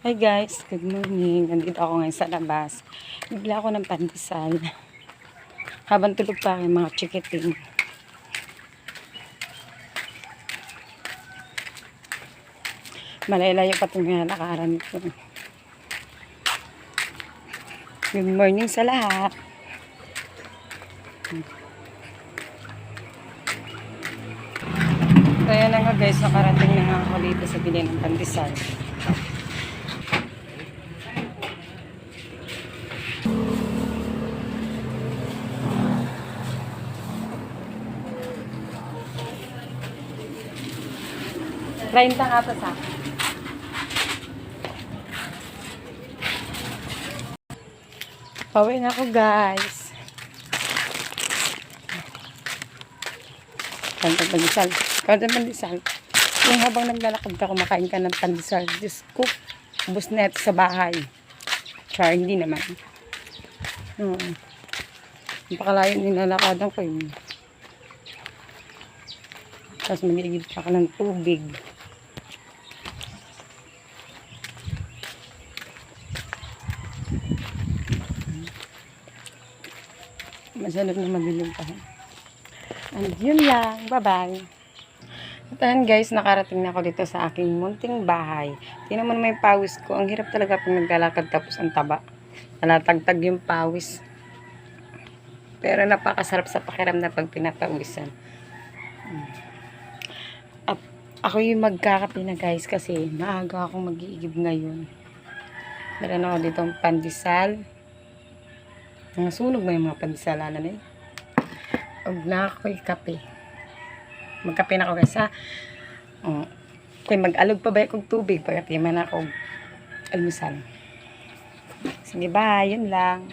Hi guys, good morning. Nandito ako ngayon sa labas. Bibili ako ng pandesal. Habang tulog pa ang mga chikiting. Malalayo pa itong nalakaran ko. Good morning sa lahat. So yan na nga guys, nakarating na nga ako dito sa bili ng pandesal. Try nga pa sa akin. Pauwi na ako guys. Kantang pandesal. Kantang pandesal. Yung habang naglalakad ka, kumakain ka ng pandesal. Diyos ko, ubos na ito sa bahay. Char, hindi naman. Napakalayo nilalakadan ko yun. Tapos magigib pa ka ng tubig. Masyadong na madilim pa. And yun lang. Bye-bye. At ayan guys, nakarating na ako dito sa aking munting bahay. Tingnan mo naman yung pawis ko. Ang hirap talaga pag naglalakad tapos ang taba. Nalatagtag yung pawis. Pero napakasarap sa pakiramdam pag pinapawisan. At ako yung magkakape na guys kasi maaga akong mag-iigib ngayon. Meron ako dito ang pandesal. Nasunog mo yung mga pandesalanan na eh. Huwag na ako'y kape. Magkape na ako guys ha. Kung mag-alog pa ba akong tubig pagkatiman ako almusal. Sige bye, yun lang.